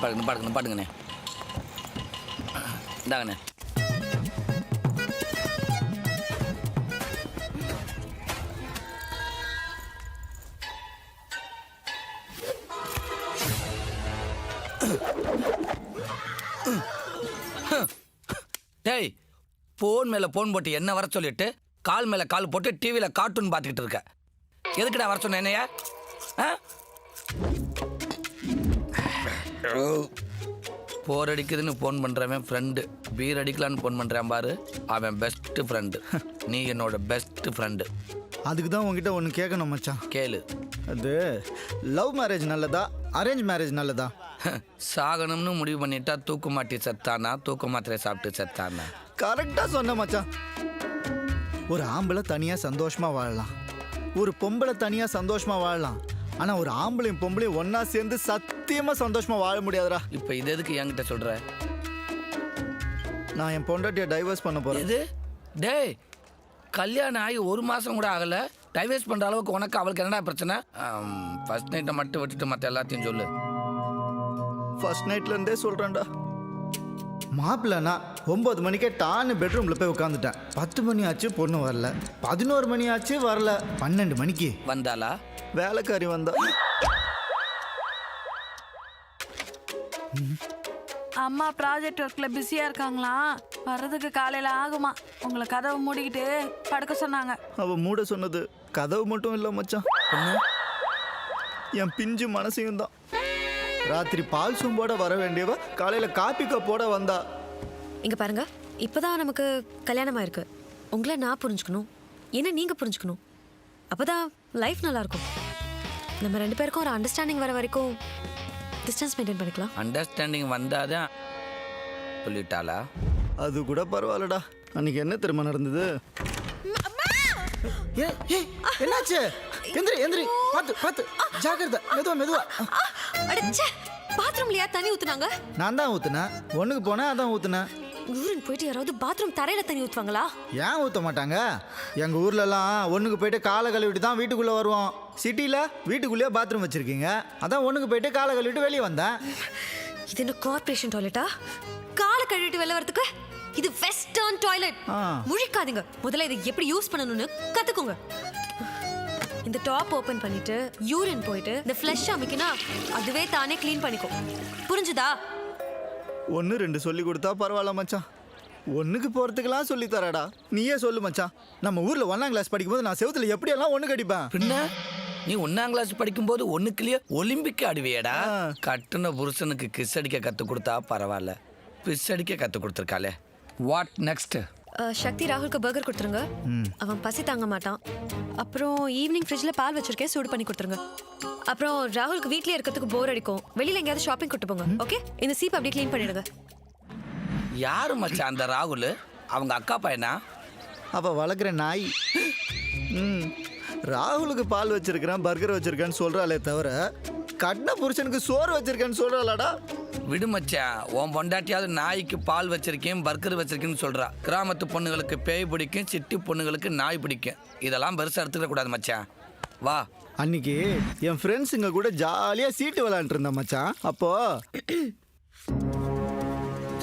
பாடுங்கண்ணே. இந்தாங்கண்ணே. டேய், போன் மேல போன் போட்டு என்ன வர சொல்லிட்டு கால் மேல கால் போட்டு டிவியில கார்ட்டூன் பார்த்துக்கிட்டு இருக்க. எதுக்குடா வர சொன்ன என்னையா? போர் அடிக்குதுன்னு ஃபோன் பண்ணுறவன் ஃப்ரெண்டு, பீர் அடிக்கலான்னு ஃபோன் பண்ணுறான் பாரு, அவன் பெஸ்ட்டு ஃப்ரெண்டு. நீ என்னோட பெஸ்ட்டு ஃப்ரெண்டு. அதுக்கு தான் உங்ககிட்ட ஒன்று கேட்கணும் மச்சான். கேளு. அது லவ் மேரேஜ் நல்லதா அரேஞ்ச் மேரேஜ் நல்லதா? சாகணும்னு முடிவு பண்ணிட்டா தூக்கு மாட்டி செத்தானா, தூக்கு மாத்திரை சாப்பிட்டு செத்தானா? கரெக்டாக சொன்ன மச்சான். ஒரு ஆம்பளை தனியாக சந்தோஷமாக வாழலாம், ஒரு பொம்பளை தனியாக சந்தோஷமாக வாழலாம். ஆனால் ஒரு ஆம்பளையும் பொம்பளையும் ஒன்றா சேர்ந்து சத்தியமாக சந்தோஷமாக வாழ முடியாதுடா. இப்போ இது எதுக்கு என்கிட்ட சொல்கிற? நான் என் பொண்டாட்டியை டைவர்ஸ் பண்ண போகிறேன். எது? டேய், கல்யாணம் ஆகி 1 மாதம் கூட ஆகலை, டைவர்ஸ் பண்ணுற அளவுக்கு உனக்கு அவளுக்கு என்னடா பிரச்சனை? ஃபர்ஸ்ட் நைட்டை மட்டும் விட்டுட்டு மற்ற எல்லாத்தையும் சொல்லு. ஃபர்ஸ்ட் நைட்லேருந்தே சொல்கிறேன்டா. மாப்பிள்ளனா 9 மணிக்கே டான்னு பெட்ரூமில் போய் உட்காந்துட்டேன். 10 மணி ஆச்சு பொண்ணு வரல, 11 மணி ஆச்சு வரல, 12 மணிக்கு வந்தாளா? வேலைக்காரி வந்தா. அம்மா ப்ராஜெக்ட் ஒர்க்கில் பிஸியாக இருக்காங்களா, வர்றதுக்கு காலையில் ஆகுமா. உங்களை கதவை மூடிக்கிட்டு படுக்க சொன்னாங்க. அவள் மூட சொன்னது கதவு மட்டும் இல்லை மச்சான், என் பிஞ்சு மனசையும் தான். ராத்திரி பால் சூம்போட வர வேண்டியவ காலையில் காப்பி கப்போட வந்தா. இங்கே பாருங்க, இப்போதான் நமக்கு கல்யாணம் ஆயிருக்கு. உங்களை நான் புரிஞ்சுக்கணும், என்ன நீங்கள் புரிஞ்சுக்கணும். அப்போதான் லைஃப் நல்லாயிருக்கும். நம்ம 2 பேருக்கும் ஒரு அண்டர்ஸ்டாண்டிங் வர வரைக்கும் டிஸ்டன்ஸ் மெயின்டைன் பண்ணிக்கலாம். அண்டர்ஸ்டாண்டிங் வந்தாதான் சொல்லிட்டாளா? அது கூட பரவாயில்லடா. அன்னைக்கு என்ன தெரியுமா நடந்தது? என்னாச்சு? எந்திரி எந்திரி, பார்த்து பார்த்து, ஜாக்கிரதை, மெதுவா மெதுவா. அடச்சே, பாத்ரூம்லயா தண்ணி ஊத்துனாங்க? நான் தான் ஊத்துனேன், ஒண்ணுக்கு போனேன், அதான் ஊத்துனேன். ஊருன்னு போயிட்டு யாராவது பாத்ரூம் தரையில தண்ணி ஊத்துவாங்களா? ஏன் ஊற்ற மாட்டாங்க? எங்கள் ஊர்லலாம் ஒன்றுக்கு போயிட்டு காலை கழுவிட்டு தான் வீட்டுக்குள்ளே வருவோம். சிட்டியில் வீட்டுக்குள்ளேயே பாத்ரூம் வச்சுருக்கீங்க, அதான் ஒன்றுக்கு போயிட்டு காலை கழுவிட்டு வெளியே வந்தேன். இது என்ன கார்ப்பரேஷன் டாய்லெட்டா? காலை கழுவிட்டு வெளில வரதுக்கு இது வெஸ்டர்ன் டாய்லெட். முழிக்காதீங்க, முதல்ல இதை எப்படி யூஸ் பண்ணணும்னு கற்றுக்குங்க. இந்த டாப் ஓப்பன் பண்ணிட்டு யூரின் போயிட்டு இந்த ஃப்ளஷ் அமைக்கினா அதுவே தானே க்ளீன் பண்ணிக்கும். புரிஞ்சுதா? 1 2 சொல்லி கொடுத்தா பரவாயில்ல மச்சான், ஒன்றுக்கு போகிறதுக்கெல்லாம் சொல்லி தராடா. நீயே சொல்லு மச்சான், நம்ம ஊரில் 1ஆம் கிளாஸ் படிக்கும்போது நான் செவத்தில் எப்படியெல்லாம் ஒன்று கடிப்பேன். பின்ன நீ 1ஆம் கிளாஸ் படிக்கும்போது ஒன்றுக்குள்ளேயே ஒலிம்பிக் ஆடுவியடா. கட்டுன புருஷனுக்கு கிஸ் அடிக்க கற்றுக் கொடுத்தா பரவாயில்ல, பிஸ் அடிக்க கற்றுக் கொடுத்துருக்காளே. What next? சக்தி ராகுலுக்கு பர்கர் கொடுத்துருங்க, அவன் பசி தாங்க மாட்டான். அப்புறம் ஈவினிங் ஃப்ரிட்ஜில் பால் வச்சிருக்கேன், சூடு பண்ணி கொடுத்துருங்க. அப்புறம் ராகுலுக்கு வீட்லயே இருக்கிறதுக்கு போர் அடிக்கும், வெளியில எங்கேயாவது ஷாப்பிங் கூட்டு போங்க. ஓகே, இந்த சீப் அப்படியே க்ளீன் பண்ணிடுங்க. யாரு மச்சான் அந்த ராகுல்? அவங்க அக்கா பையனா? அவள் வளர்க்குற நாய். ராகுலுக்கு பால் வச்சிருக்கிறேன், பர்கர் வச்சிருக்கேன்னு சொல்கிறாளே தவிர கட்டின புருஷனுக்கு சோறு வச்சிருக்கேன்னு சொல்கிறாளாடா. விடு மச்சான், உன் பொண்டாட்டியாவது நாய்க்கு பால் வச்சிருக்கேன் பர்கர் வச்சிருக்கேன்னு சொல்றா. கிராமத்து பொண்ணுங்களுக்கு பேய் பிடிக்கும், சிட்டி பொண்ணுங்களுக்கு நாய் பிடிக்கும். இதெல்லாம் பெருசாக எடுத்துக்க கூடாது மச்சான். வா. அன்னைக்கு என் ஃப்ரெண்ட்ஸுங்க கூட ஜாலியாக சீட்டு விளையாண்டுட்டு இருந்தேன் மச்சான். அப்போ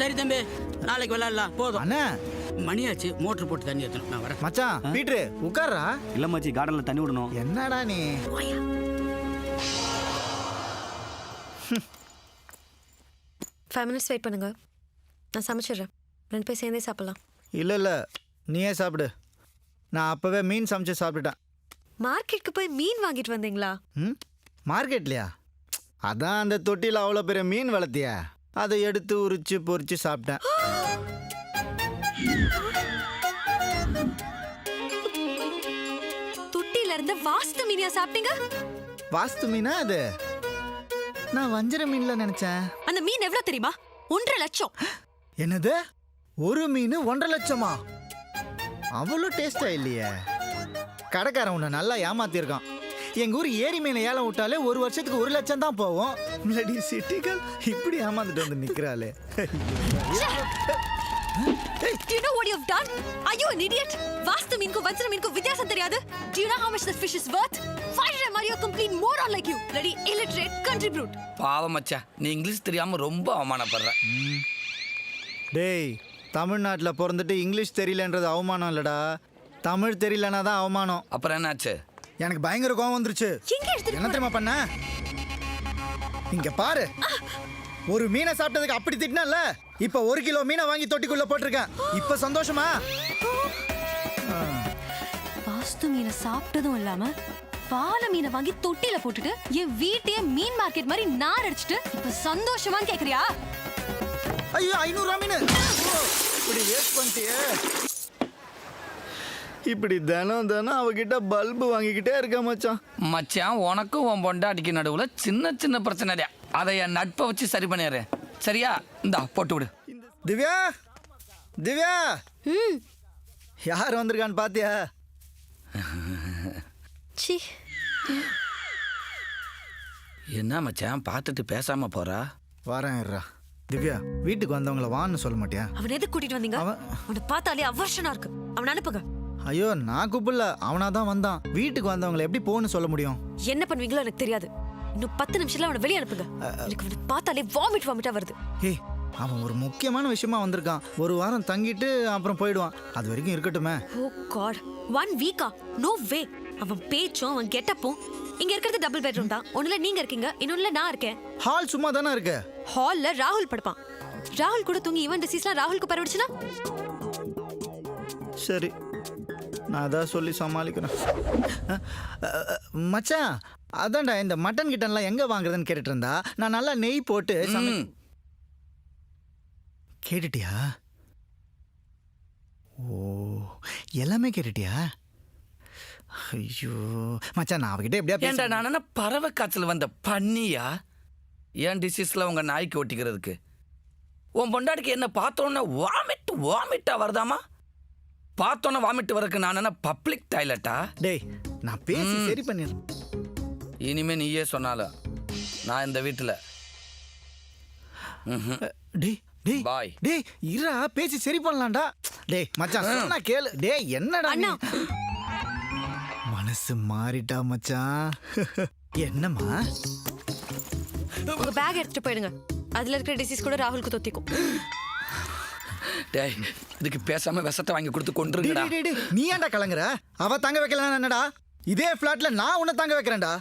சரி தம்பி, நாளைக்கு விளையாடலாம். போதும் அண்ணா, மணியாச்சு, மோட்டர் போட்டு தண்ணி ஏற்றணும். நான் வரேன் மச்சான். பீட்ரு உட்கார்றா. இல்லை மச்சி, கார்டனில் தண்ணி விடணும். என்னடா நீ? 5 minutes வெயிட் பண்ணுங்க, நான் சமைச்சிடுறேன். 2 பேர் சேர்ந்தே சாப்பிடலாம். இல்லை இல்லை, நீயே சாப்பிடு. நான் அப்போவே மீன் சமைச்சு சாப்பிட்டுட்டேன். மார்க்கெட்டுக்கு போய் மீன் வாங்கிட்டு வந்தீங்களா? மார்க்கெட்லையா? அதான் அந்த தொட்டியில் அவ்வளோ பெரிய மீன் வளர்த்தியா, அதை எடுத்து உரிச்சு பொரிச்சு சாப்பிட்டேன். தொட்டியில இருந்து வாஸ்து மீனியா சாப்பிட்டீங்க? வாஸ்து மீனா அது? நான் வஞ்சர மீன்ல நினைச்சேன். அந்த மீன் எவ்வளவு தெரியுமா? 1.5 லட்சம். என்னது? ஒரு மீன் 1.5 லட்சமா? அவ்வளோ டேஸ்டா இல்லையே. கடைக்காரன் உன்னை நல்லா ஏமாத்திருக்கான். எங்க ஊர் ஏரி மீனை ஏலம் விட்டாலே 1 வருஷத்துக்கு 1 லட்சம் தான் போவோம். முன்னாடி சிட்டிகள் இப்படி ஏமாந்துட்டு வந்து நிக்கிறாளே. Do you know what you've done? Are you an idiot? வாஸ்து மீனுக்கும் வஞ்சர மீனுக்கும் வித்தியாசம் தெரியாது? Do you know how much this fish is worth? 5 much are you a complete moron like you? Bloody illiterate country brute. பாவம் மச்சான், நீ English தெரியாம ரொம்ப அவமானப்படுற. டேய், தமிழ்நாட்டில் பிறந்துட்டு இங்கிலீஷ் தெரியலன்றது அவமானம் இல்லடா, தமிழ் தெரியலனா தான் அவமானம். அப்புறம் என்னாச்சு? எனக்கு பயங்கர கோவம் வந்துருச்சு. எங்க எடுத்துட்டு என்ன தெரியுமா பண்ண? இங்க பாரு, ஒரு மீனை சாப்பிட்டதுக்கு அப்படி திட்டினல, இப்ப 1 கிலோ மீனை வாங்கி தொட்டிக்குள்ள போட்டிருக்கேன். இப்ப சந்தோஷமா? வாஸ்து மீனை சாப்பிட்டதும் இல்லாம பால மீனை வாங்கி தொட்டில போட்டுட்டு என் வீட்டையே மீன் மார்க்கெட் மாதிரி நார் அடிச்சிட்டு இப்ப சந்தோஷமான்னு கேக்குறியா? ஐயோ, 500 ரூபா மீன் இப்படி வேஸ்ட் பண்ணிட்டியே. இப்படி தினம் தினம் அவகிட்ட பல்பு வாங்கிக்கிட்டே இருக்க மச்சான். மச்சான், உனக்கும் உன் பொண்டாட்டிக்கு நடுவுல சின்ன சின்ன பிரச்சனை, அதை என் நட்பை வச்சு சரி பண்ணிடுற. சரியா? இந்தா போட்டு விடு. திவ்யா, திவ்யா, யார் வந்திருக்கான்னு பாத்தியா? சி, என்ன மச்சான் பார்த்துட்டு பேசாம போறா? வரேன் இருடா. திவ்யா, வீட்டுக்கு வந்தவங்கள வான்னு சொல்ல மாட்டியா? அவனை எதுக்கு கூட்டிட்டு வந்தீங்க? அவனை பார்த்தாலே அவர்ஷனா இருக்கு. அவனை அனுப்புங்க. ஐயோ, நான் கூப்பிடல, அவனாதான் வந்தான். வீட்டுக்கு வந்தவங்களை எப்படி போன்னு சொல்ல முடியும்? என்ன பண்ணுவீங்களோ எனக்கு தெரியாது. இன்னும் 10 நிமிஷத்துல அவனை வெளியே அனுப்புங்க. எனக்கு அவனை பார்த்தாலே வாமிட்டா வருது. ஏய், அவன் ஒரு முக்கியமான விஷயமா வந்திருக்கான். 1 வாரம் தங்கிட்டு அப்புறம் போயிடுவான். அது வரைக்கும் இருக்கட்டுமே. ஓ காட், 1 வீக்கா? No way. அவன் பேச்சும் அவன் கெட்டப்பும். இங்க இருக்கிறது டபுள் பெட்ரூம் தான். ஒண்ணுல நீங்க இருக்கீங்க, இன்னொன்னுல நான் இருக்கேன். ஹால் சும்மா தானே இருக்கு. ஹால்ல ராகுல் படுப்பான். ராகுல் கூட தூங்கி இவன் டிசீஸ்லாம் ராகுலுக்கு பரவிடுச்சுன்னா? சரி, நான் அதான் சொல்லி சமாளிக்கிறேன். மச்சான், அதான்டா இந்த மட்டன் கிட்டன்லாம் எங்க வாங்குறதுன்னு கேட்டுட்டு இருந்தா, நான் நல்லா நெய் போட்டு கேட்டுட்டியா? ஓ, எல்லாமே கேட்டுட்டியா? ஐயோ மச்சான், நான் அவகிட்ட எப்படியா ஏன்டா நான் என்ன பறவை காய்ச்சல் வந்த பண்ணியா? ஏன் டிசீஸ்ல உங்க நாய்க்கு ஒட்டிக்கிறதுக்கு? உன் பொண்டாட்டிக்கு என்ன பார்த்தோன்னே வாமிட்டா வருதாமா? பார்த்தோன்னே வாமிட்டு வரக்கு நான் என்ன பப்ளிக் டாய்லெட்டா? டேய், நான் பேசி சரி பண்ணிடுறேன். இனிமே நீயே சொன்னாலும் நான் இந்த வீட்டில். டேய் டேய் பாய். டேய், இருடா, பேசி சரி பண்ணலாம்டா. டேய் மச்சான், சொன்னா கேளு. டேய், என்னடா நீ? மனசு மாறிட்டா மச்சான். என்னம்மா? உங்க பேக் எடுத்துட்டு போயிடுங்க. அதுல இருக்கிற டிசீஸ் கூட ராகுலுக்கு தொத்திக்கும். டேய், இதுக்கு பேசாம விஷத்தை வாங்கி கொடுத்து கொண்டுருங்கடா. நீ ஏன்டா கலங்குற? அவ தங்க வைக்கலாம் என்னடா? இதே பிளாட்ல நான் உன்னை தங்க வைக்கிறேன்டா.